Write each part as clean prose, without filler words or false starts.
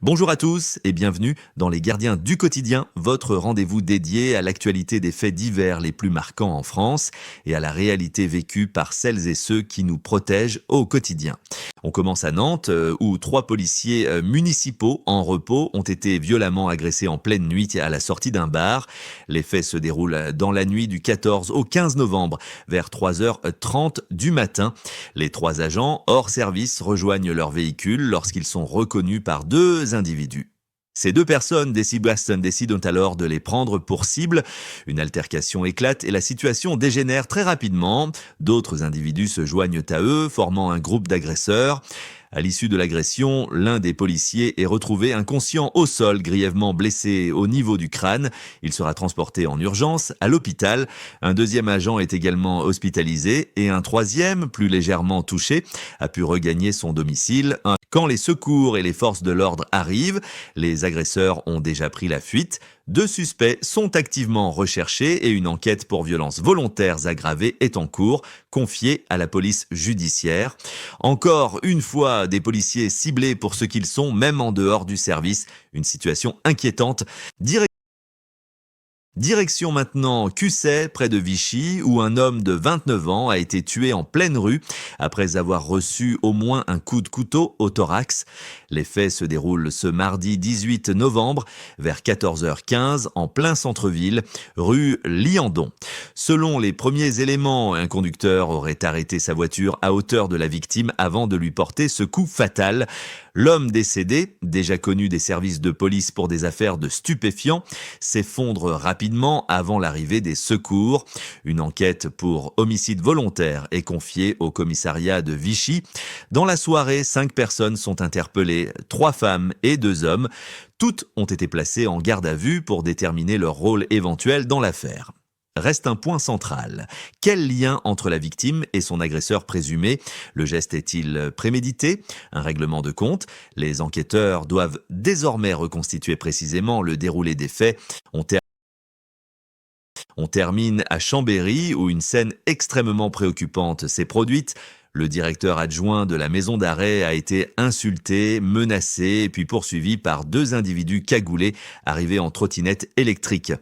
Bonjour à tous et bienvenue dans Les Gardiens du quotidien, votre rendez-vous dédié à l'actualité des faits divers les plus marquants en France et à la réalité vécue par celles et ceux qui nous protègent au quotidien. On commence à Nantes où 3 policiers municipaux en repos ont été violemment agressés en pleine nuit à la sortie d'un bar. Les faits se déroulent dans la nuit du 14 au 15 novembre vers 3h30 du matin. Les 3 agents hors service rejoignent leur véhicule lorsqu'ils sont reconnus par 2 individus. Ces 2 personnes décident alors de les prendre pour cible. Une altercation éclate et la situation dégénère très rapidement. D'autres individus se joignent à eux, formant un groupe d'agresseurs. À l'issue de l'agression, l'un des policiers est retrouvé inconscient au sol, grièvement blessé au niveau du crâne. Il sera transporté en urgence à l'hôpital. Un deuxième agent est également hospitalisé et un troisième, plus légèrement touché, a pu regagner son domicile. Quand les secours et les forces de l'ordre arrivent, les agresseurs ont déjà pris la fuite. 2 suspects sont activement recherchés et une enquête pour violences volontaires aggravées est en cours, confiée à la police judiciaire. Encore une fois, des policiers ciblés pour ce qu'ils sont, même en dehors du service. Une situation inquiétante. Direction maintenant Cussey, près de Vichy, où un homme de 29 ans a été tué en pleine rue après avoir reçu au moins un coup de couteau au thorax. Les faits se déroulent ce mardi 18 novembre vers 14h15 en plein centre-ville, rue Liandon. Selon les premiers éléments, un conducteur aurait arrêté sa voiture à hauteur de la victime avant de lui porter ce coup fatal. L'homme décédé, déjà connu des services de police pour des affaires de stupéfiants, s'effondre rapidement avant l'arrivée des secours. Une enquête pour homicide volontaire est confiée au commissariat de Vichy. Dans la soirée, 5 personnes sont interpellées, 3 femmes et 2 hommes. Toutes ont été placées en garde à vue pour déterminer leur rôle éventuel dans l'affaire. Reste un point central. Quel lien entre la victime et son agresseur présumé? Le geste est-il prémédité? Un règlement de compte? Les enquêteurs doivent désormais reconstituer précisément le déroulé des faits. On termine à Chambéry où une scène extrêmement préoccupante s'est produite. Le directeur adjoint de la maison d'arrêt a été insulté, menacé et puis poursuivi par 2 individus cagoulés arrivés en trottinette électrique.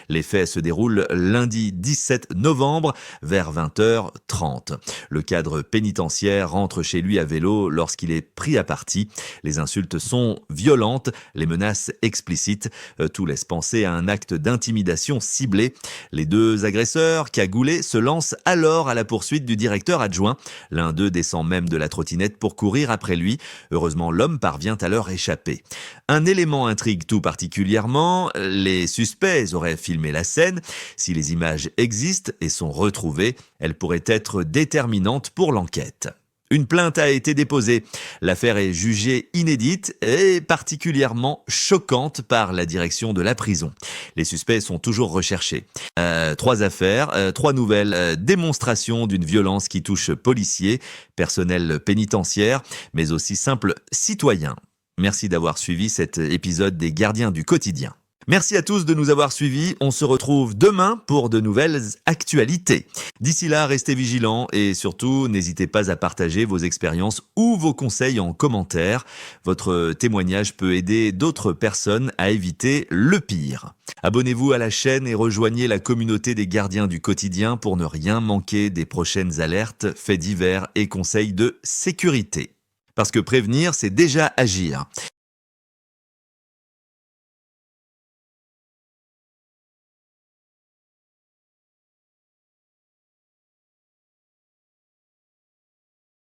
Les faits se déroulent lundi 17 novembre vers 20h30. Le cadre pénitentiaire rentre chez lui à vélo lorsqu'il est pris à partie. Les insultes sont violentes, les menaces explicites. Tout laisse penser à un acte d'intimidation ciblé. Les 2 agresseurs cagoulés se lancent alors à la poursuite du directeur adjoint. L'un d'eux descend même de la trottinette pour courir après lui. Heureusement, l'homme parvient à leur échapper. Un élément intrigue tout particulièrement. Les suspects auraient filmé la scène. Si les images existent et sont retrouvées, elles pourraient être déterminantes pour l'enquête. Une plainte a été déposée. L'affaire est jugée inédite et particulièrement choquante par la direction de la prison. Les suspects sont toujours recherchés. 3 affaires, 3 nouvelles démonstrations d'une violence qui touche policiers, personnel pénitentiaire, mais aussi simples citoyens. Merci d'avoir suivi cet épisode des Gardiens du quotidien. Merci à tous de nous avoir suivis. On se retrouve demain pour de nouvelles actualités. D'ici là, restez vigilants et surtout, n'hésitez pas à partager vos expériences ou vos conseils en commentaire. Votre témoignage peut aider d'autres personnes à éviter le pire. Abonnez-vous à la chaîne et rejoignez la communauté des Gardiens du quotidien pour ne rien manquer des prochaines alertes, faits divers et conseils de sécurité. Parce que prévenir, c'est déjà agir.